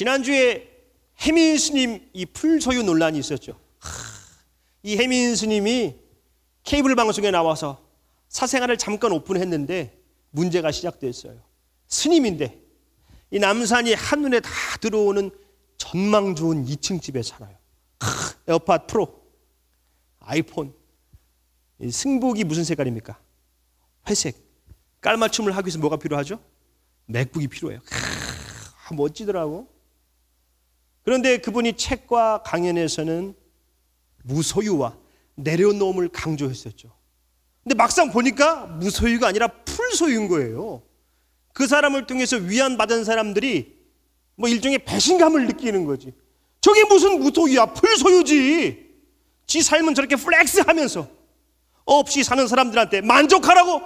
지난주에 해민 스님 이 풀소유 논란이 있었죠. 이 해민 스님이 케이블 방송에 나와서 사생활을 잠깐 오픈했는데 문제가 시작됐어요. 스님인데 이 남산이 한눈에 다 들어오는 전망 좋은 2층 집에 살아요. 에어팟 프로, 아이폰. 승복이 무슨 색깔입니까? 회색. 깔맞춤을 하기 위해서 뭐가 필요하죠? 맥북이 필요해요. 멋지더라고. 그런데 그분이 책과 강연에서는 무소유와 내려놓음을 강조했었죠. 근데 막상 보니까 무소유가 아니라 풀소유인 거예요. 그 사람을 통해서 위안받은 사람들이 뭐 일종의 배신감을 느끼는 거지. 저게 무슨 무소유야, 풀소유지. 지 삶은 저렇게 플렉스하면서 없이 사는 사람들한테 만족하라고.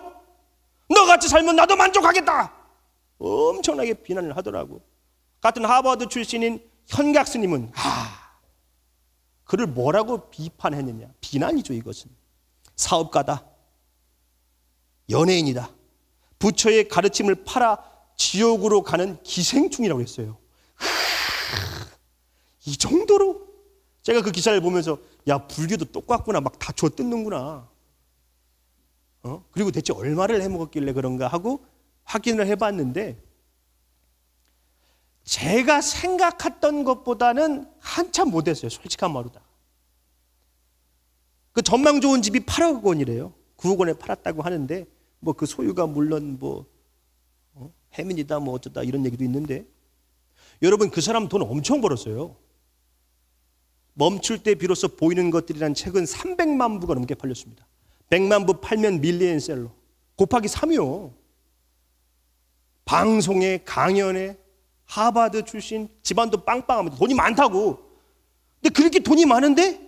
너같이 살면 나도 만족하겠다. 엄청나게 비난을 하더라고. 같은 하버드 출신인 현각 스님은 그를 뭐라고 비판했느냐. 비난이죠. 이것은 사업가다, 연예인이다, 부처의 가르침을 팔아 지옥으로 가는 기생충이라고 했어요. 이 정도로 제가 그 기사를 보면서 야, 불교도 똑같구나, 막 다 쥐어뜯는구나. 그리고 대체 얼마를 해먹었길래 그런가 하고 확인을 해봤는데 제가 생각했던 것보다는 한참 못했어요. 솔직한 말로다. 그 전망 좋은 집이 8억 원이래요. 9억 원에 팔았다고 하는데 뭐 그 소유가 물론 뭐 해민이다 뭐 어쩌다 이런 얘기도 있는데 여러분 그 사람 돈 엄청 벌었어요. 멈출 때 비로소 보이는 것들이란 책은 300만 부가 넘게 팔렸습니다. 100만 부 팔면 밀리언셀러 곱하기 3이요. 방송에 강연에 하버드 출신 집안도 빵빵합니다. 돈이 많다고. 근데 그렇게 돈이 많은데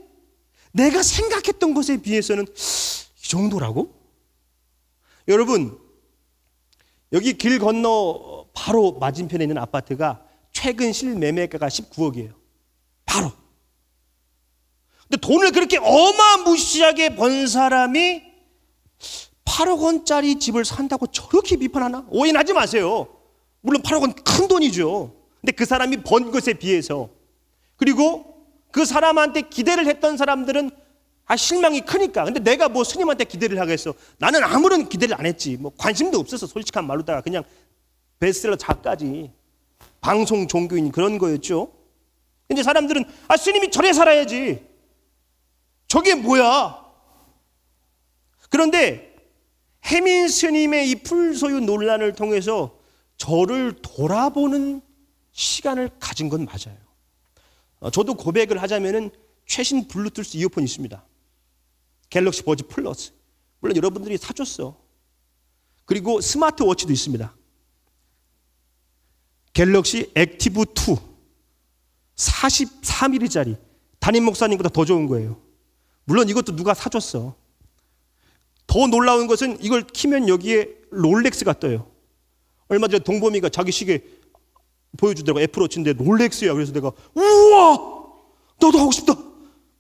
내가 생각했던 것에 비해서는 이 정도라고? 여러분 여기 길 건너 바로 맞은편에 있는 아파트가 최근 실매매가가 19억이에요. 바로. 근데 돈을 그렇게 어마무시하게 번 사람이 8억 원짜리 집을 산다고 저렇게 비판하나? 오해하지 마세요. 물론 8억 원 큰 돈이죠. 근데 그 사람이 번 것에 비해서 그리고 그 사람한테 기대를 했던 사람들은 실망이 크니까. 근데 내가 뭐 스님한테 기대를 하겠어. 나는 아무런 기대를 안 했지. 뭐 관심도 없어서 솔직한 말로다가 그냥 베스트셀러 작가지. 방송 종교인 그런 거였죠. 근데 사람들은 스님이 저래 살아야지. 저게 뭐야? 그런데 해민 스님의 이 풀소유 논란을 통해서 저를 돌아보는 시간을 가진 건 맞아요. 저도 고백을 하자면은 최신 블루투스 이어폰이 있습니다. 갤럭시 버즈 플러스. 물론 여러분들이 사줬어. 그리고 스마트워치도 있습니다. 갤럭시 액티브 2 44mm짜리 담임 목사님보다 더 좋은 거예요. 물론 이것도 누가 사줬어. 더 놀라운 것은 이걸 키면 여기에 롤렉스가 떠요. 얼마 전에 동범이가 자기 시계 보여주더라고. 애플워치인데 롤렉스야. 그래서 내가 우와 너도 하고 싶다.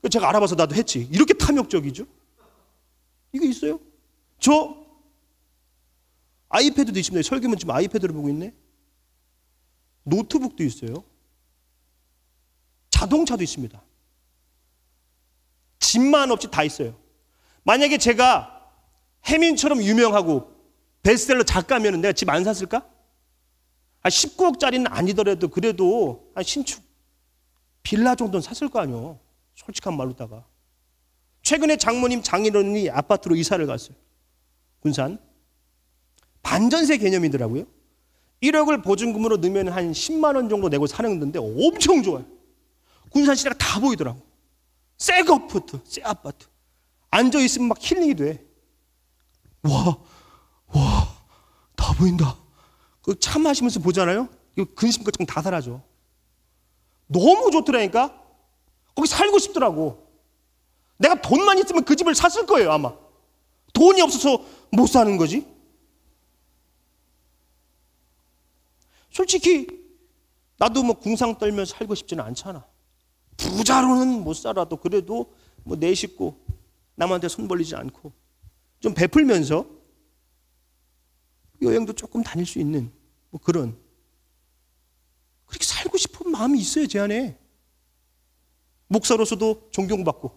제가 알아봐서 나도 했지. 이렇게 탐욕적이죠. 이게 있어요. 저 아이패드도 있습니다. 설교면 지금 아이패드를 보고 있네. 노트북도 있어요. 자동차도 있습니다. 집만 없이 다 있어요. 만약에 제가 해민처럼 유명하고 베스트셀러 작가면 내가 집 안 샀을까? 19억짜리는 아니더라도 그래도 신축 빌라 정도는 샀을 거 아니에요. 솔직한 말로다가. 최근에 장모님 장인어른이 아파트로 이사를 갔어요. 군산. 반전세 개념이더라고요. 1억을 보증금으로 넣으면 한 10만 원 정도 내고 사는 건데 엄청 좋아요. 군산 시내가 다 보이더라고. 새 아파트, 새 아파트. 앉아있으면 막 힐링이 돼. 와, 다 보인다. 그 차 마시면서 보잖아요. 근심 걱정 다 사라져. 너무 좋더라니까. 거기 살고 싶더라고. 내가 돈만 있으면 그 집을 샀을 거예요 아마. 돈이 없어서 못 사는 거지. 솔직히 나도 뭐 궁상 떨면서 살고 싶지는 않잖아. 부자로는 못 살아도 그래도 뭐 내 식구 남한테 손 벌리지 않고 좀 베풀면서 여행도 조금 다닐 수 있는 뭐 그런 그렇게 살고 싶은 마음이 있어요, 제 안에. 목사로서도 존경받고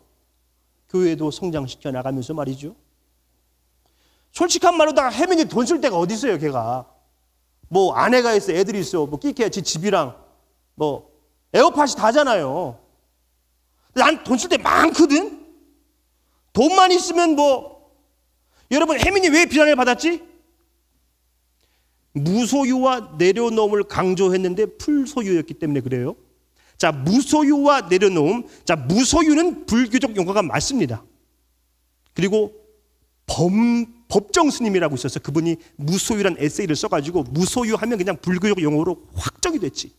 교회도 성장시켜 나가면서 말이죠. 솔직한 말로 혜민이 돈 쓸 데가 어디 있어요, 걔가. 뭐 아내가 있어, 애들이 있어, 뭐 끼케야 지 집이랑 뭐 에어팟이 다잖아요. 난 돈 쓸 데 많거든. 돈만 있으면 뭐. 여러분, 혜민이 왜 비난을 받았지? 무소유와 내려놓음을 강조했는데 풀소유였기 때문에 그래요. 자, 무소유와 내려놓음. 자, 무소유는 불교적 용어가 맞습니다. 그리고 법정 스님이라고 있었어요. 그분이 무소유란 에세이를 써가지고 무소유 하면 그냥 불교적 용어로 확정이 됐지.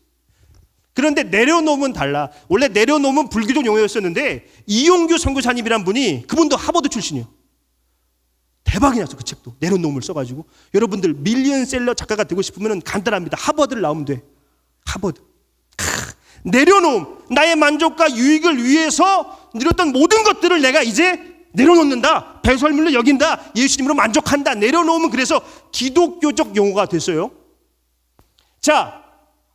그런데 내려놓음은 달라. 원래 내려놓음은 불교적 용어였었는데 이용규 선교사님이란 분이, 그분도 하버드 출신이에요. 대박이 났어, 그 책도. 내려놓음을 써가지고. 여러분들 밀리언셀러 작가가 되고 싶으면 간단합니다. 하버드를 나오면 돼. 하버드. 내려놓음. 나의 만족과 유익을 위해서 누렸던 모든 것들을 내가 이제 내려놓는다. 배설물로 여긴다. 예수님으로 만족한다. 내려놓으면 그래서 기독교적 용어가 됐어요. 자,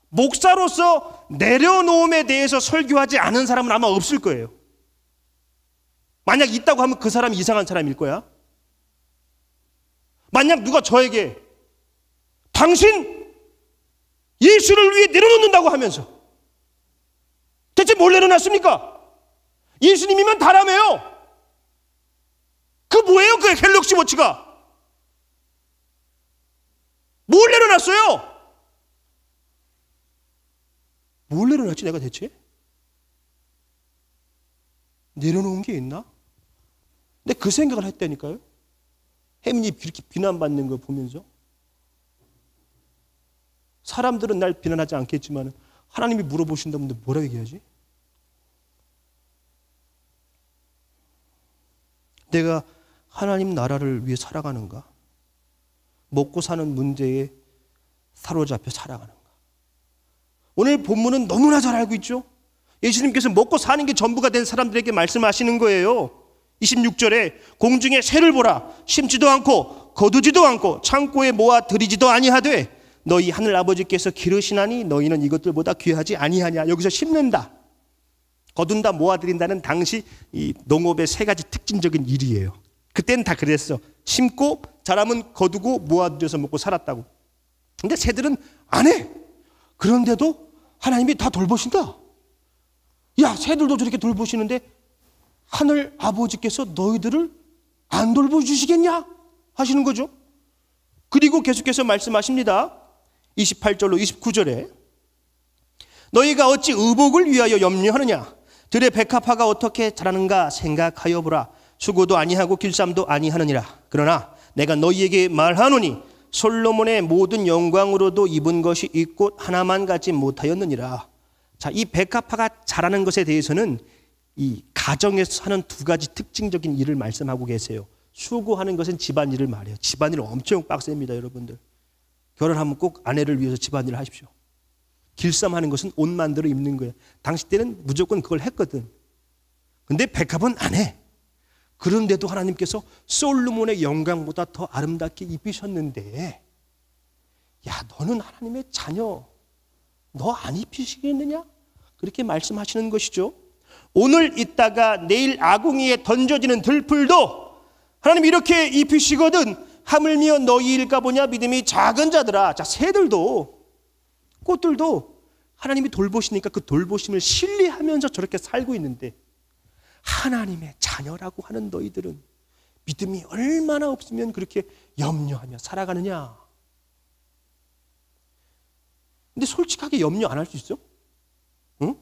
목사로서 내려놓음에 대해서 설교하지 않은 사람은 아마 없을 거예요. 만약 있다고 하면 그 사람이 이상한 사람일 거야. 만약 누가 저에게 당신 예수를 위해 내려놓는다고 하면서 대체 뭘 내려놨습니까? 예수님이면 다라며요. 그 뭐예요? 그 갤럭시 워치가 뭘 내려놨어요? 뭘 내려놨지 내가 대체? 내려놓은 게 있나? 근데 그 생각을 했다니까요. 혜민이 그렇게 비난받는 거 보면서 사람들은 날 비난하지 않겠지만 하나님이 물어보신다면 뭐라고 얘기하지? 내가 하나님 나라를 위해 살아가는가? 먹고 사는 문제에 사로잡혀 살아가는가? 오늘 본문은 너무나 잘 알고 있죠? 예수님께서 먹고 사는 게 전부가 된 사람들에게 말씀하시는 거예요. 26절에 공중에 새를 보라. 심지도 않고 거두지도 않고 창고에 모아 들이지도 아니하되 너희 하늘 아버지께서 기르시나니 너희는 이것들보다 귀하지 아니하냐. 여기서 심는다, 거둔다, 모아들인다는 당시 이 농업의 세 가지 특징적인 일이에요. 그때는 다 그랬어. 심고 자라면 거두고 모아들여서 먹고 살았다고. 근데 새들은 안 해. 그런데도 하나님이 다 돌보신다. 야, 새들도 저렇게 돌보시는데 하늘 아버지께서 너희들을 안 돌보주시겠냐? 하시는 거죠. 그리고 계속해서 말씀하십니다. 28절로 29절에 너희가 어찌 의복을 위하여 염려하느냐? 들의 백합화가 어떻게 자라는가 생각하여 보라. 수고도 아니하고 길쌈도 아니하느니라. 그러나 내가 너희에게 말하노니 솔로몬의 모든 영광으로도 입은 것이 있고 하나만 갖지 못하였느니라. 자, 이 백합화가 자라는 것에 대해서는 이 가정에서 하는 두 가지 특징적인 일을 말씀하고 계세요. 수고하는 것은 집안일을 말해요. 집안일 엄청 빡셉니다, 여러분들. 결혼하면 꼭 아내를 위해서 집안일을 하십시오. 길쌈하는 것은 옷 만들어 입는 거예요. 당시 때는 무조건 그걸 했거든. 근데 백합은 안 해. 그런데도 하나님께서 솔로몬의 영광보다 더 아름답게 입히셨는데, 야, 너는 하나님의 자녀, 너 안 입히시겠느냐? 그렇게 말씀하시는 것이죠. 오늘 있다가 내일 아궁이에 던져지는 들풀도 하나님 이렇게 입히시거든. 하물며 너희일까 보냐 믿음이 작은 자들아. 자, 새들도 꽃들도 하나님이 돌보시니까 그 돌보심을 신뢰하면서 저렇게 살고 있는데, 하나님의 자녀라고 하는 너희들은 믿음이 얼마나 없으면 그렇게 염려하며 살아가느냐. 근데 솔직하게 염려 안 할 수 있어? 응?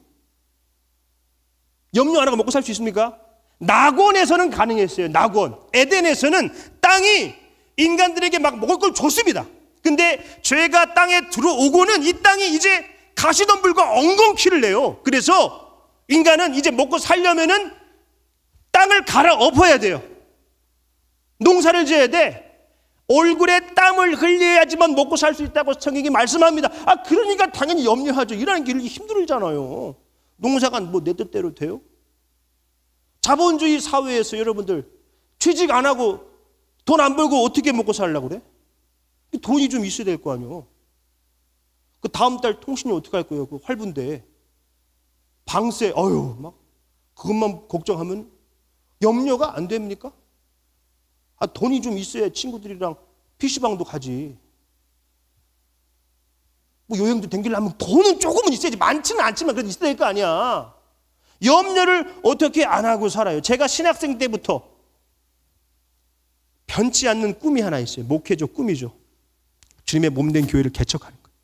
염려 안 하고 먹고 살 수 있습니까? 낙원에서는 가능했어요. 낙원, 에덴에서는 땅이 인간들에게 막 먹을 걸 줬습니다. 근데 죄가 땅에 들어오고는 이 땅이 이제 가시덤불과 엉겅퀴를 내요. 그래서 인간은 이제 먹고 살려면은 땅을 갈아엎어야 돼요. 농사를 지어야 돼. 얼굴에 땀을 흘려야지만 먹고 살 수 있다고 성경이 말씀합니다. 아, 그러니까 당연히 염려하죠. 일하는 게 힘들잖아요. 농사가 뭐 내 뜻대로 돼요? 자본주의 사회에서 여러분들 취직 안 하고 돈 안 벌고 어떻게 먹고 살려고 그래? 돈이 좀 있어야 될 거 아니에요. 그 다음 달 통신료 어떻게 할 거예요? 그 할부인데. 방세, 막 그것만 걱정하면 염려가 안 됩니까? 돈이 좀 있어야 친구들이랑 PC방도 가지. 뭐 여행도 댕기려면 돈은 조금은 있어야지. 많지는 않지만 그래도 있어야 될 거 아니야. 염려를 어떻게 안 하고 살아요? 제가 신학생 때부터 변치 않는 꿈이 하나 있어요. 목회죠, 꿈이죠. 주님의 몸된 교회를 개척하는 거예요.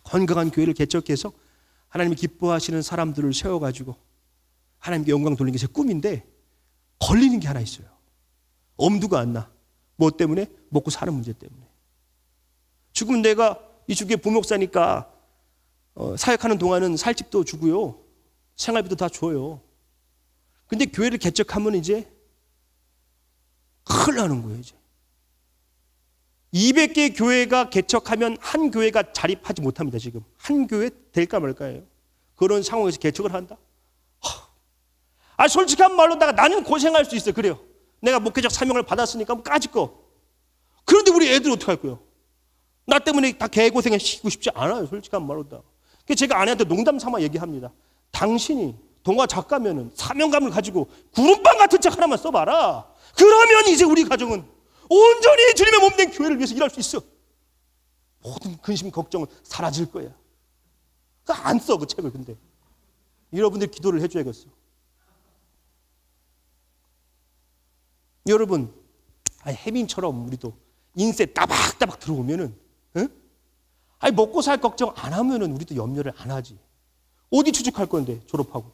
건강한 교회를 개척해서 하나님이 기뻐하시는 사람들을 세워가지고 하나님께 영광 돌리는 게 제 꿈인데 걸리는 게 하나 있어요. 엄두가 안 나. 뭐 때문에? 먹고 사는 문제 때문에. 지금 내가 이 주교회 부목사니까 사역하는 동안은 살집도 주고요. 생활비도 다 줘요. 근데 교회를 개척하면 이제 큰일 나는 거예요. 이제 200개 교회가 개척하면 한 교회가 자립하지 못합니다. 지금 한 교회 될까 말까예요. 그런 상황에서 개척을 한다. 솔직한 말로다가 나는 고생할 수 있어요. 그래요. 내가 목회적 사명을 받았으니까 뭐 까짓 거. 그런데 우리 애들 어떻게 할 거예요? 나 때문에 다 개고생에 시키고 싶지 않아요. 솔직한 말로다가. 그래서 제가 아내한테 농담 삼아 얘기합니다. 당신이 동화 작가면은 사명감을 가지고 구름빵 같은 책 하나만 써봐라. 그러면 이제 우리 가정은 온전히 주님의 몸된 교회를 위해서 일할 수 있어. 모든 근심 걱정은 사라질 거야. 안 써 그 책을. 근데 여러분들이 기도를 해줘야겠어. 여러분, 혜민처럼 우리도 인세 따박따박 들어오면은, 먹고 살 걱정 안 하면은 우리도 염려를 안 하지. 어디 취직할 건데 졸업하고?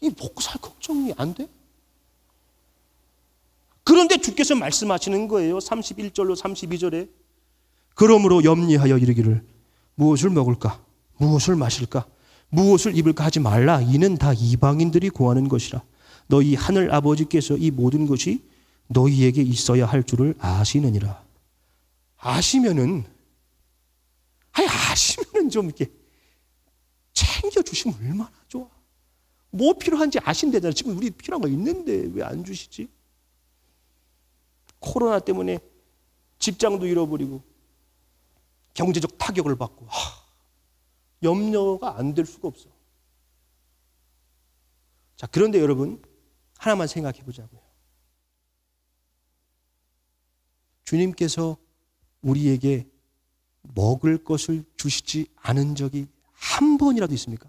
이 먹고 살 걱정이 안 돼? 그런데 주께서 말씀하시는 거예요. 31절로 32절에 그러므로 염려하여 이르기를 무엇을 먹을까? 무엇을 마실까? 무엇을 입을까 하지 말라. 이는 다 이방인들이 구하는 것이라. 너희 하늘 아버지께서 이 모든 것이 너희에게 있어야 할 줄을 아시느니라. 아시면은 좀 이렇게 챙겨주시면 얼마나 좋아. 뭐 필요한지 아신대잖아. 지금 우리 필요한 거 있는데 왜 안 주시지? 코로나 때문에 직장도 잃어버리고 경제적 타격을 받고 염려가 안 될 수가 없어. 자, 그런데 여러분 하나만 생각해 보자고요. 주님께서 우리에게 먹을 것을 주시지 않은 적이 한 번이라도 있습니까?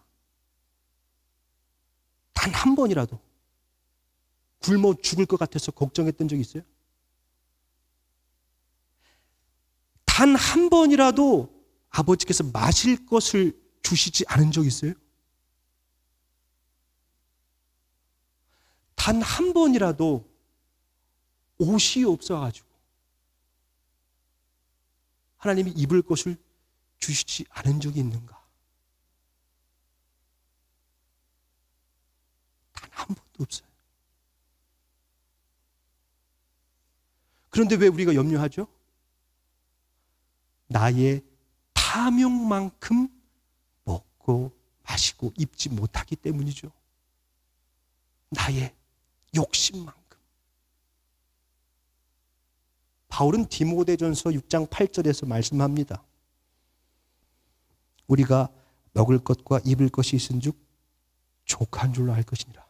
단 한 번이라도 굶어 죽을 것 같아서 걱정했던 적이 있어요? 단 한 번이라도 아버지께서 마실 것을 주시지 않은 적이 있어요? 단 한 번이라도 옷이 없어가지고 하나님이 입을 것을 주시지 않은 적이 있는가? 단 한 번도 없어요. 그런데 왜 우리가 염려하죠? 나의 탐욕만큼 먹고 마시고 입지 못하기 때문이죠. 나의 욕심만큼. 바울은 디모데전서 6장 8절에서 말씀합니다. 우리가 먹을 것과 입을 것이 있은즉 족한 줄로 알 것이니라.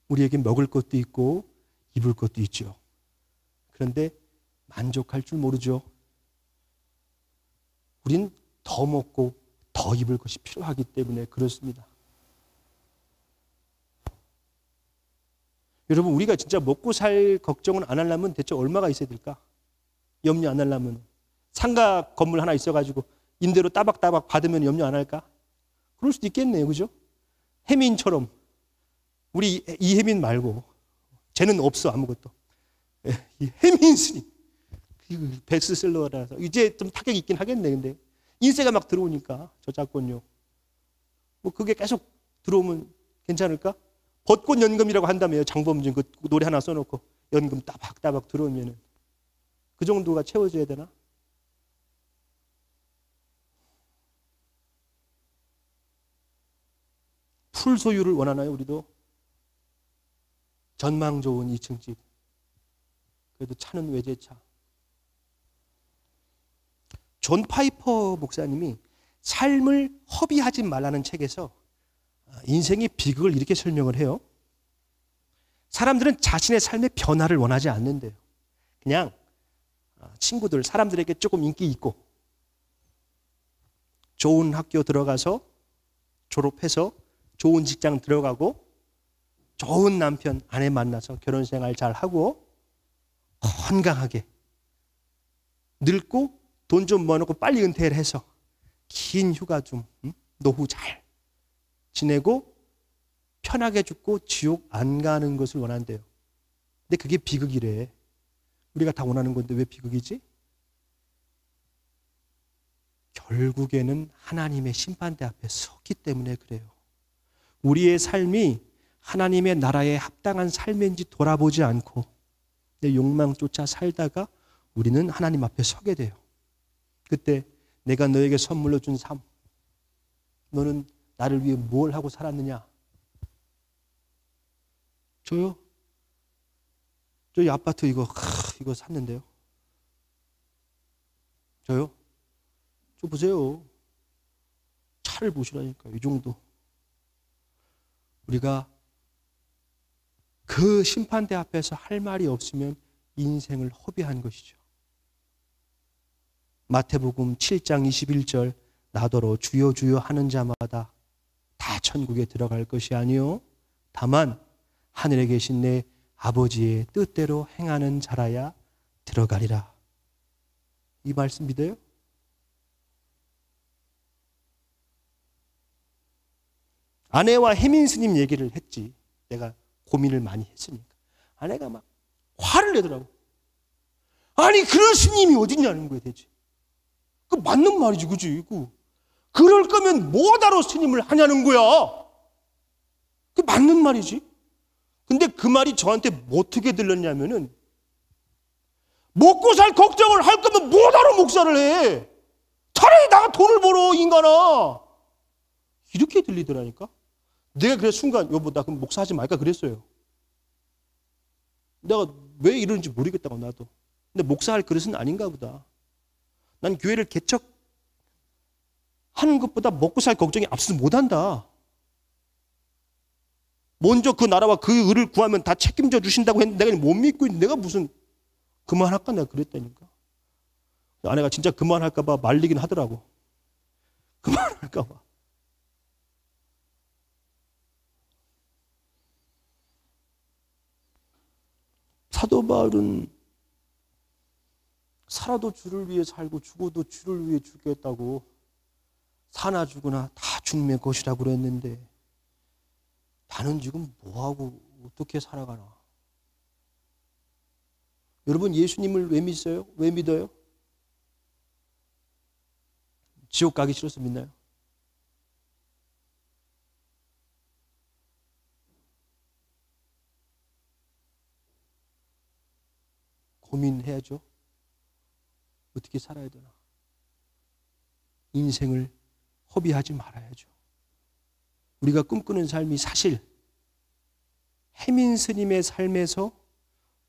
우리에게 먹을 것도 있고 입을 것도 있죠. 그런데 만족할 줄 모르죠. 우린 더 먹고 더 입을 것이 필요하기 때문에 그렇습니다. 여러분, 우리가 진짜 먹고 살 걱정은 안 하려면 대체 얼마가 있어야 될까? 염려 안 하려면. 상가 건물 하나 있어가지고 임대료 따박따박 받으면 염려 안 할까? 그럴 수도 있겠네요. 그죠? 혜민처럼. 우리 이혜민 말고. 쟤는 없어, 아무것도. 이 혜민 스님. 베스트셀러라서. 이제 좀 타격이 있긴 하겠네. 근데 인세가 막 들어오니까 저작권료. 뭐 그게 계속 들어오면 괜찮을까? 벚꽃 연금이라고 한다며요. 장범준 그 노래 하나 써놓고 연금 따박따박 들어오면은 그 정도가 채워져야 되나? 풀 소유를 원하나요? 우리도 전망 좋은 2층 집. 그래도 차는 외제차. 존 파이퍼 목사님이 삶을 허비하지 말라는 책에서 인생의 비극을 이렇게 설명을 해요. 사람들은 자신의 삶의 변화를 원하지 않는데요. 그냥 친구들, 사람들에게 조금 인기 있고 좋은 학교 들어가서 졸업해서 좋은 직장 들어가고 좋은 남편, 아내 만나서 결혼생활 잘 하고 건강하게 늙고 돈 좀 모아놓고 빨리 은퇴를 해서 긴 휴가 좀 노후 잘 지내고 편하게 죽고 지옥 안 가는 것을 원한대요. 근데 그게 비극이래. 우리가 다 원하는 건데 왜 비극이지? 결국에는 하나님의 심판대 앞에 섰기 때문에 그래요. 우리의 삶이 하나님의 나라에 합당한 삶인지 돌아보지 않고 내 욕망 쫓아 살다가 우리는 하나님 앞에 서게 돼요. 그때 내가 너에게 선물로 준 삶, 너는 나를 위해 뭘 하고 살았느냐? 저요? 저희 아파트 이거 샀는데요. 저요? 저 보세요. 차를 보시라니까. 이 정도. 우리가 그 심판대 앞에서 할 말이 없으면 인생을 허비한 것이죠. 마태복음 7장 21절 나더러 주여 주여 하는 자마다 다 천국에 들어갈 것이 아니요 다만 하늘에 계신 내 아버지의 뜻대로 행하는 자라야 들어가리라. 이 말씀 믿어요? 아내와 혜민 스님 얘기를 했지. 내가 고민을 많이 했으니까. 아내가 막 화를 내더라고. 아니 그런 스님이 어딨냐는 거야 대체. 그 맞는 말이지 그지? 그럴 거면 뭐하러 스님을 하냐는 거야. 그 맞는 말이지. 근데 그 말이 저한테 어떻게 들렸냐면은 먹고 살 걱정을 할 거면 뭐하러 목사를 해. 차라리 나가 돈을 벌어 인간아. 이렇게 들리더라니까. 내가 그래서 순간 여보 나 그럼 목사하지 말까 그랬어요. 내가 왜 이러는지 모르겠다고 나도. 근데 목사할 그릇은 아닌가 보다. 난 교회를 개척하는 것보다 먹고 살 걱정이 앞서서 못한다. 먼저 그 나라와 그 의를 구하면 다 책임져 주신다고 했는데 내가 못 믿고 있는데 내가 무슨 그만할까 내가 그랬다니까. 아내가 진짜 그만할까 봐 말리긴 하더라고. 그만할까 봐. 사도 바울은 살아도 주를 위해 살고 죽어도 주를 위해 죽겠다고 사나 죽으나 다 주님의 것이라고 그랬는데 나는 지금 뭐하고 어떻게 살아가나. 여러분 예수님을 왜 믿어요? 왜 믿어요? 지옥 가기 싫어서 믿나요? 고민해야죠. 어떻게 살아야 되나. 인생을 허비하지 말아야죠. 우리가 꿈꾸는 삶이 사실 혜민 스님의 삶에서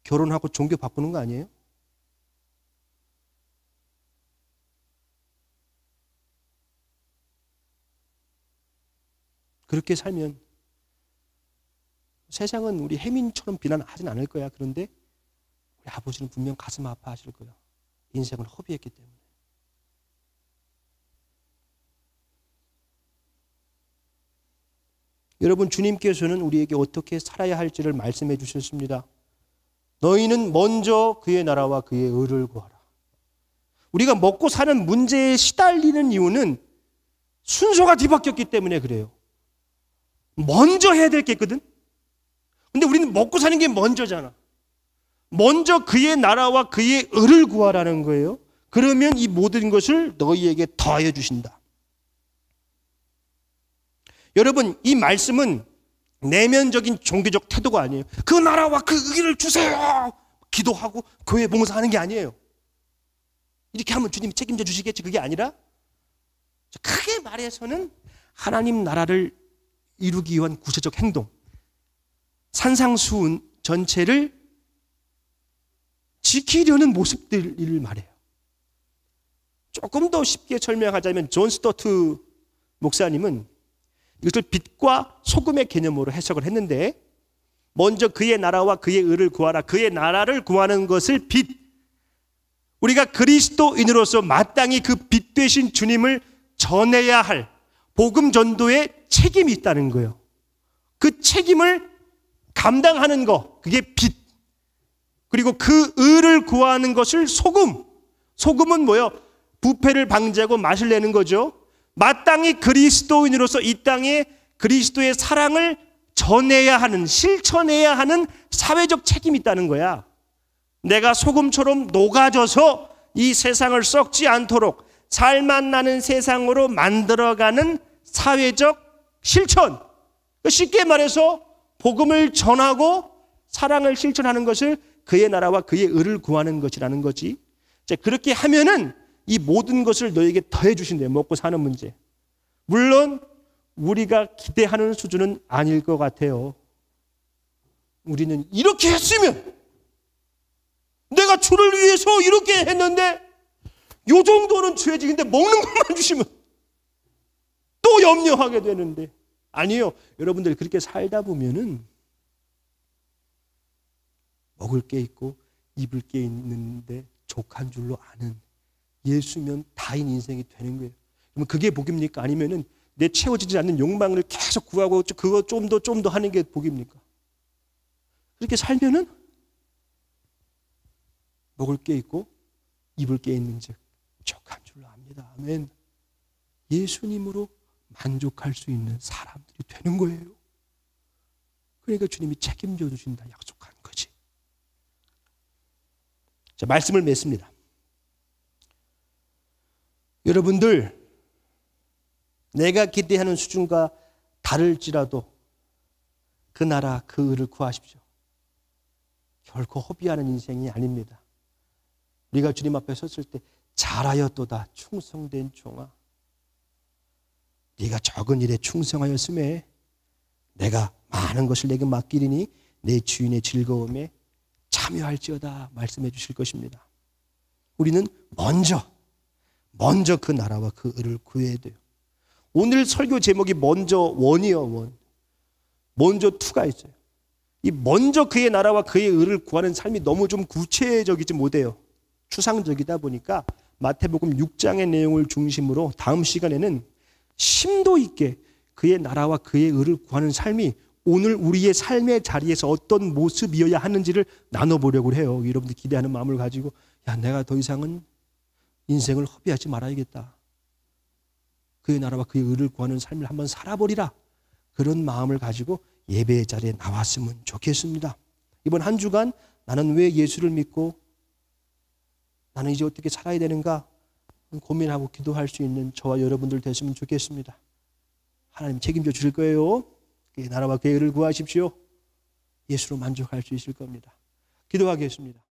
결혼하고 종교 바꾸는 거 아니에요? 그렇게 살면 세상은 우리 혜민처럼 비난하진 않을 거야. 그런데 우리 아버지는 분명 가슴 아파하실 거야. 인생을 허비했기 때문에. 여러분 주님께서는 우리에게 어떻게 살아야 할지를 말씀해 주셨습니다. 너희는 먼저 그의 나라와 그의 의를 구하라. 우리가 먹고 사는 문제에 시달리는 이유는 순서가 뒤바뀌었기 때문에 그래요. 먼저 해야 될 게 있거든. 근데 우리는 먹고 사는 게 먼저잖아. 먼저 그의 나라와 그의 의를 구하라는 거예요. 그러면 이 모든 것을 너희에게 더하여 주신다. 여러분 이 말씀은 내면적인 종교적 태도가 아니에요. 그 나라와 그 의를 주세요. 기도하고 교회 봉사하는 게 아니에요. 이렇게 하면 주님이 책임져 주시겠지. 그게 아니라 크게 말해서는 하나님 나라를 이루기 위한 구체적 행동, 산상수훈 전체를 지키려는 모습들을 말해요. 조금 더 쉽게 설명하자면 존 스토트 목사님은 이것을 빛과 소금의 개념으로 해석을 했는데, 먼저 그의 나라와 그의 의를 구하라. 그의 나라를 구하는 것을 빛, 우리가 그리스도인으로서 마땅히 그 빛 되신 주님을 전해야 할 복음 전도의 책임이 있다는 거예요. 그 책임을 감당하는 거, 그게 빛. 그리고 그 의를 구하는 것을 소금. 소금은 뭐예요? 부패를 방지하고 맛을 내는 거죠. 마땅히 그리스도인으로서 이 땅에 그리스도의 사랑을 전해야 하는, 실천해야 하는 사회적 책임이 있다는 거야. 내가 소금처럼 녹아져서 이 세상을 썩지 않도록 살맛 나는 세상으로 만들어가는 사회적 실천. 쉽게 말해서 복음을 전하고 사랑을 실천하는 것을 그의 나라와 그의 의를 구하는 것이라는 거지. 그렇게 하면은 이 모든 것을 너에게 더해 주신대요. 먹고 사는 문제. 물론 우리가 기대하는 수준은 아닐 것 같아요. 우리는 이렇게 했으면, 내가 주를 위해서 이렇게 했는데 요 정도는 죄직인데 먹는 것만 주시면 또 염려하게 되는데, 아니요. 여러분들 그렇게 살다 보면은 먹을 게 있고 입을 게 있는데 족한 줄로 아는 예수면 다인 인생이 되는 거예요. 그러면 그게 복입니까? 아니면은 내 채워지지 않는 욕망을 계속 구하고 그거 좀 더 하는 게 복입니까? 그렇게 살면은 먹을 게 있고 입을 게 있는즉 족한 줄로 압니다. 아멘. 예수님으로 만족할 수 있는 사람들이 되는 거예요. 그러니까 주님이 책임져 주신다 약속한 거지. 자, 말씀을 맺습니다. 여러분들, 내가 기대하는 수준과 다를지라도 그 나라, 그 의를 구하십시오. 결코 허비하는 인생이 아닙니다. 우리가 주님 앞에 섰을 때 잘하였도다 충성된 종아, 네가 적은 일에 충성하였음에 내가 많은 것을 내게 맡기리니 내 주인의 즐거움에 참여할지어다 말씀해 주실 것입니다. 우리는 먼저 그 나라와 그 의를 구해야 돼요. 오늘 설교 제목이 먼저 원이요, 원. 먼저 투가 있어요. 이 먼저 그의 나라와 그의 의를 구하는 삶이 너무 좀 구체적이지 못해요. 추상적이다 보니까 마태복음 6장의 내용을 중심으로 다음 시간에는 심도 있게 그의 나라와 그의 의를 구하는 삶이 오늘 우리의 삶의 자리에서 어떤 모습이어야 하는지를 나눠보려고 해요. 여러분들 기대하는 마음을 가지고, 야, 내가 더 이상은 인생을 허비하지 말아야겠다. 그의 나라와 그의 의를 구하는 삶을 한번 살아보리라. 그런 마음을 가지고 예배의 자리에 나왔으면 좋겠습니다. 이번 한 주간 나는 왜 예수를 믿고 나는 이제 어떻게 살아야 되는가 고민하고 기도할 수 있는 저와 여러분들 됐으면 좋겠습니다. 하나님 책임져 주실 거예요. 그의 나라와 그의 의를 구하십시오. 예수로 만족할 수 있을 겁니다. 기도하겠습니다.